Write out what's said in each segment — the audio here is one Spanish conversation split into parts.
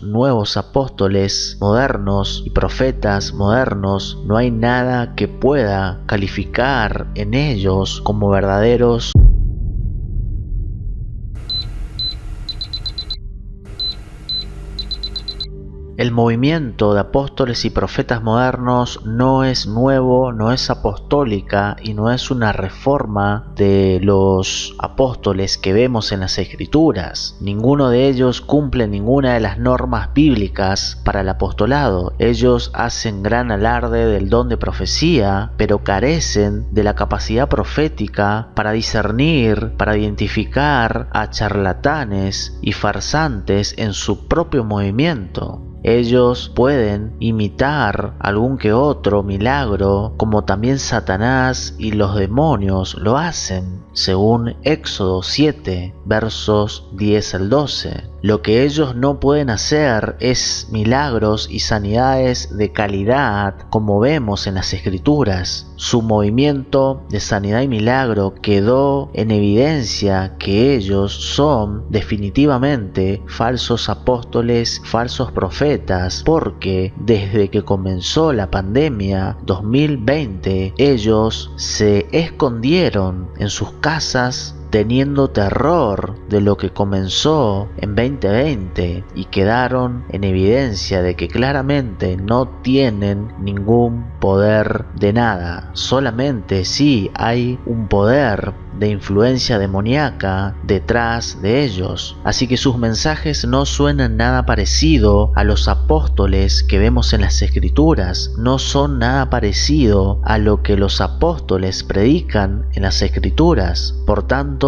nuevos apóstoles modernos y profetas modernos, no hay nada que pueda calificar en ellos como verdaderos. El movimiento de apóstoles y profetas modernos no es nuevo, no es apostólica y no es una reforma de los apóstoles que vemos en las Escrituras. Ninguno de ellos cumple ninguna de las normas bíblicas para el apostolado. Ellos hacen gran alarde del don de profecía, pero carecen de la capacidad profética para discernir, para identificar a charlatanes y farsantes en su propio movimiento. Ellos pueden imitar algún que otro milagro, como también Satanás y los demonios lo hacen, según Éxodo 7, versos 10 al 12. Lo que ellos no pueden hacer es milagros y sanidades de calidad, como vemos en las Escrituras. Su movimiento de sanidad y milagro quedó en evidencia que ellos son definitivamente falsos apóstoles, falsos profetas, porque desde que comenzó la pandemia 2020, ellos se escondieron en sus casas teniendo terror de lo que comenzó en 2020 y quedaron en evidencia de que claramente no tienen ningún poder de nada. Solamente sí hay un poder de influencia demoníaca detrás de ellos. Así que sus mensajes no suenan nada parecido a los apóstoles que vemos en las Escrituras. No son nada parecido a lo que los apóstoles predican en las Escrituras. Por tanto,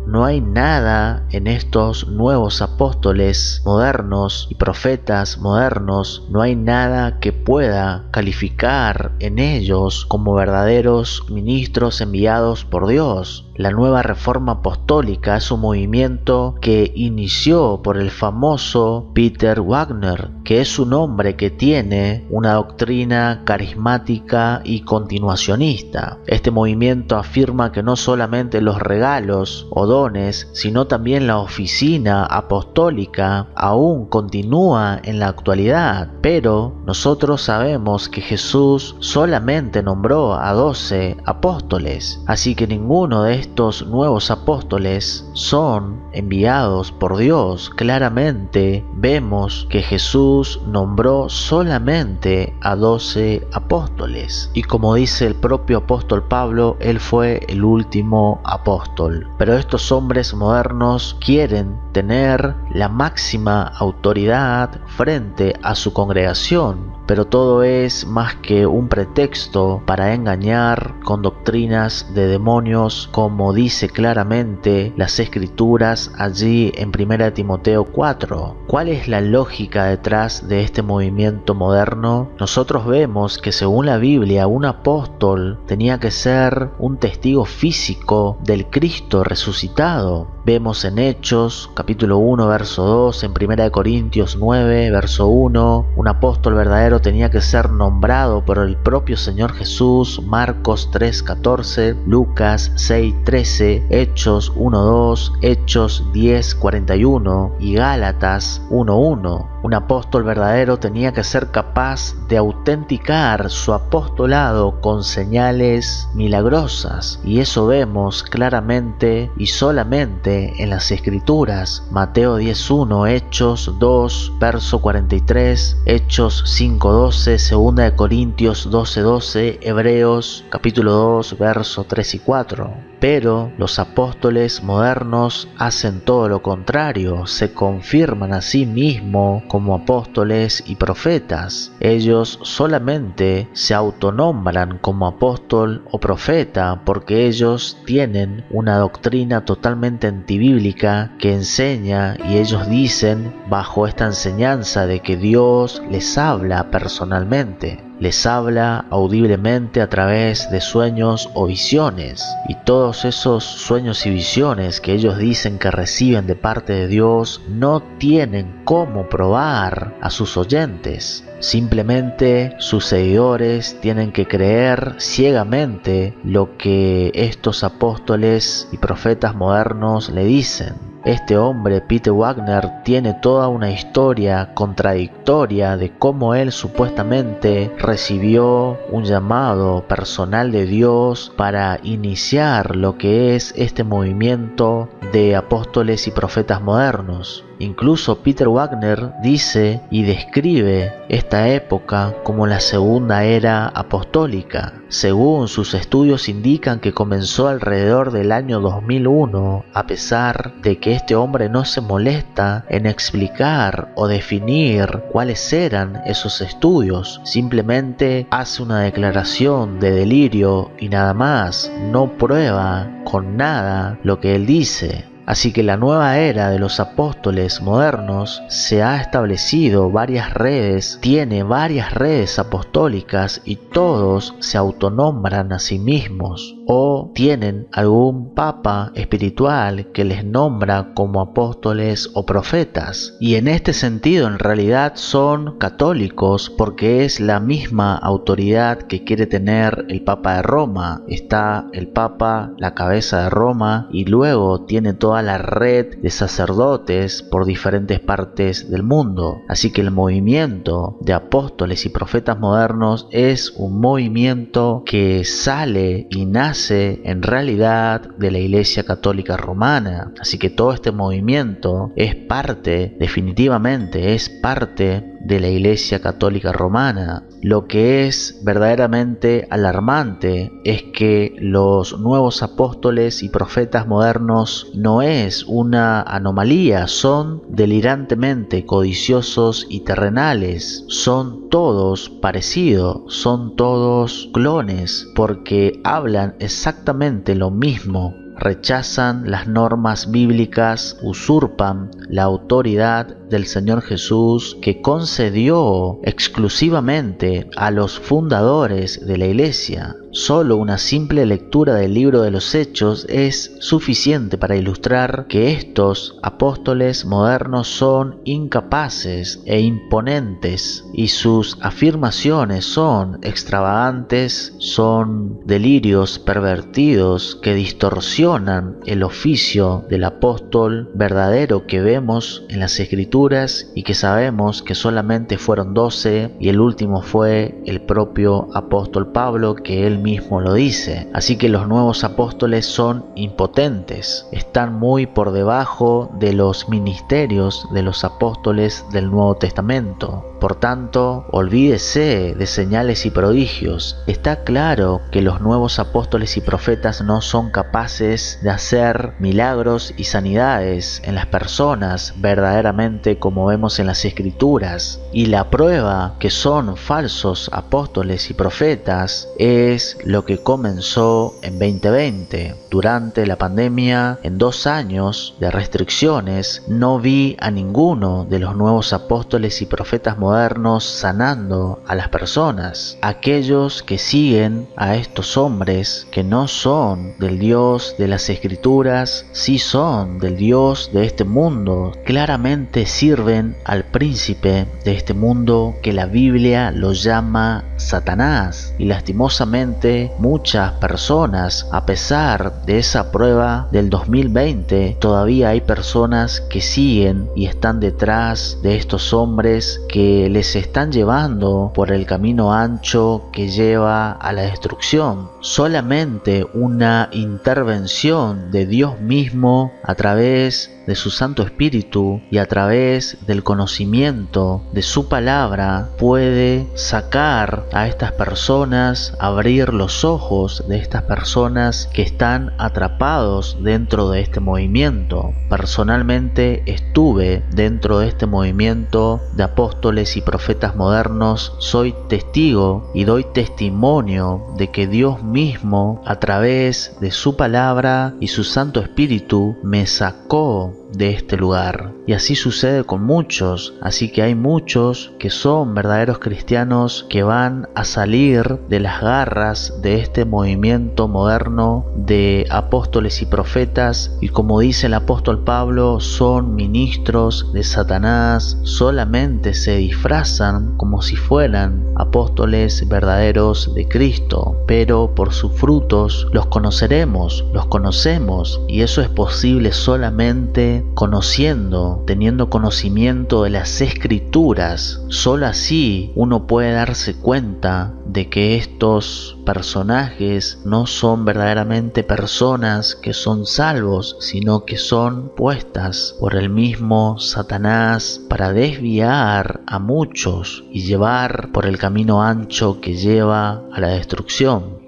no hay nada en estos nuevos apóstoles modernos y profetas modernos, no hay nada que pueda calificar en ellos como verdaderos ministros enviados por Dios. La nueva reforma apostólica es un movimiento que inició por el famoso Peter Wagner, que es un hombre que tiene una doctrina carismática y continuacionista. Este movimiento afirma que no solamente los regalos o dones, sino también la oficina apostólica aún continúa en la actualidad, pero nosotros sabemos que Jesús solamente nombró a 12 apóstoles, así que ninguno de estos nuevos apóstoles son enviados por Dios. Claramente vemos que Jesús nombró solamente a 12 apóstoles, y como dice el propio apóstol Pablo, él fue el último apóstol. Pero estos hombres modernos quieren tener la máxima autoridad frente a su congregación, pero todo es más que un pretexto para engañar con doctrinas de demonios, como dice claramente las Escrituras allí en 1 Timoteo 4. ¿Cuál es la lógica detrás de este movimiento moderno? Nosotros vemos que según la Biblia, un apóstol tenía que ser un testigo físico del Cristo resucitado. Vemos en Hechos, capítulo 1, verso 2, en 1 Corintios 9, verso 1, un apóstol verdadero tenía que ser nombrado por el propio Señor Jesús, Marcos 3, 14, Lucas 6, 13, Hechos 1, 2, Hechos 10, 41 y Gálatas 1, 1. Un apóstol verdadero tenía que ser capaz de autenticar su apostolado con señales milagrosas, y eso vemos claramente y solamente en las Escrituras. Mateo 10:1, Hechos 2, verso 43, Hechos 5:12, 2 Corintios 12:12, Hebreos capítulo 2, verso 3 y 4. Pero los apóstoles modernos hacen todo lo contrario, se confirman a sí mismos como apóstoles y profetas. Ellos solamente se autonombran como apóstol o profeta porque ellos tienen una doctrina totalmente antibíblica que enseña, y ellos dicen bajo esta enseñanza de que Dios les habla personalmente. Les habla audiblemente a través de sueños o visiones, y todos esos sueños y visiones que ellos dicen que reciben de parte de Dios no tienen cómo probar a sus oyentes. Simplemente sus seguidores tienen que creer ciegamente lo que estos apóstoles y profetas modernos le dicen. este hombre, Peter Wagner, tiene toda una historia contradictoria de cómo él supuestamente recibió un llamado personal de Dios para iniciar lo que es este movimiento de apóstoles y profetas modernos. Incluso Peter Wagner dice y describe esta época como la segunda era apostólica. Según sus estudios indican que comenzó alrededor del año 2001, a pesar de que este hombre no se molesta en explicar o definir cuáles eran esos estudios. Simplemente hace una declaración de delirio y nada más, no prueba con nada lo que él dice. Así que la nueva era de los apóstoles modernos se ha establecido varias redes, tiene varias redes apostólicas y todos se autonombran a sí mismos o tienen algún papa espiritual que les nombra como apóstoles o profetas. Y en este sentido en realidad son católicos porque es la misma autoridad que quiere tener el Papa de Roma. Está el Papa, la cabeza de Roma, y luego tiene toda la red de sacerdotes por diferentes partes del mundo. Así que el movimiento de apóstoles y profetas modernos es un movimiento que sale y nace en realidad de la Iglesia Católica Romana. Así que todo este movimiento es parte, definitivamente es parte de la Iglesia Católica Romana. Lo que es verdaderamente alarmante es que los nuevos apóstoles y profetas modernos no es una anomalía, son delirantemente codiciosos y terrenales, son todos parecidos, son todos clones, porque hablan exactamente lo mismo. Rechazan las normas bíblicas, usurpan la autoridad del Señor Jesús que concedió exclusivamente a los fundadores de la Iglesia. Solo una simple lectura del libro de los Hechos es suficiente para ilustrar que estos apóstoles modernos son incapaces e imponentes y sus afirmaciones son extravagantes, son delirios pervertidos que distorsionan el oficio del apóstol verdadero que vemos en las Escrituras y que sabemos que solamente fueron 12 y el último fue el propio apóstol Pablo, que él mismo lo dice. Así que los nuevos apóstoles son impotentes, están muy por debajo de los ministerios de los apóstoles del Nuevo Testamento. Por tanto, olvídese de señales y prodigios. Está claro que los nuevos apóstoles y profetas no son capaces de hacer milagros y sanidades en las personas verdaderamente como vemos en las Escrituras. Y la prueba que son falsos apóstoles y profetas es lo que comenzó en 2020. Durante la pandemia, en 2 años de restricciones, no vi a ninguno de los nuevos apóstoles y profetas modernos sanando a las personas. Aquellos que siguen a estos hombres que no son del Dios de las Escrituras, sí son del Dios de este mundo. Claramente sirven al príncipe de este mundo que la Biblia lo llama Satanás. Y lastimosamente muchas personas, a pesar de esa prueba del 2020, todavía hay personas que siguen y están detrás de estos hombres que les están llevando por el camino ancho que lleva a la destrucción. Solamente una intervención de Dios mismo a través de su Santo Espíritu y a través del conocimiento de su palabra puede sacar a estas personas, abrir los ojos de estas personas que están atrapados dentro de este movimiento. Personalmente estuve dentro de este movimiento de apóstoles y profetas modernos, soy testigo y doy testimonio de que Dios mismo a través de su palabra y su Santo Espíritu me sacó de este lugar. Y así sucede con muchos, así que hay muchos que son verdaderos cristianos que van a salir de las garras de este movimiento moderno de apóstoles y profetas, y como dice el apóstol Pablo, son ministros de Satanás, solamente se disfrazan como si fueran apóstoles verdaderos de Cristo, pero por sus frutos los conoceremos, los conocemos, y eso es posible solamente conociendo, teniendo conocimiento de las escrituras. Solo así uno puede darse cuenta de que estos personajes no son verdaderamente personas que son salvos, sino que son puestas por el mismo Satanás para desviar a muchos y llevar por el camino ancho que lleva a la destrucción.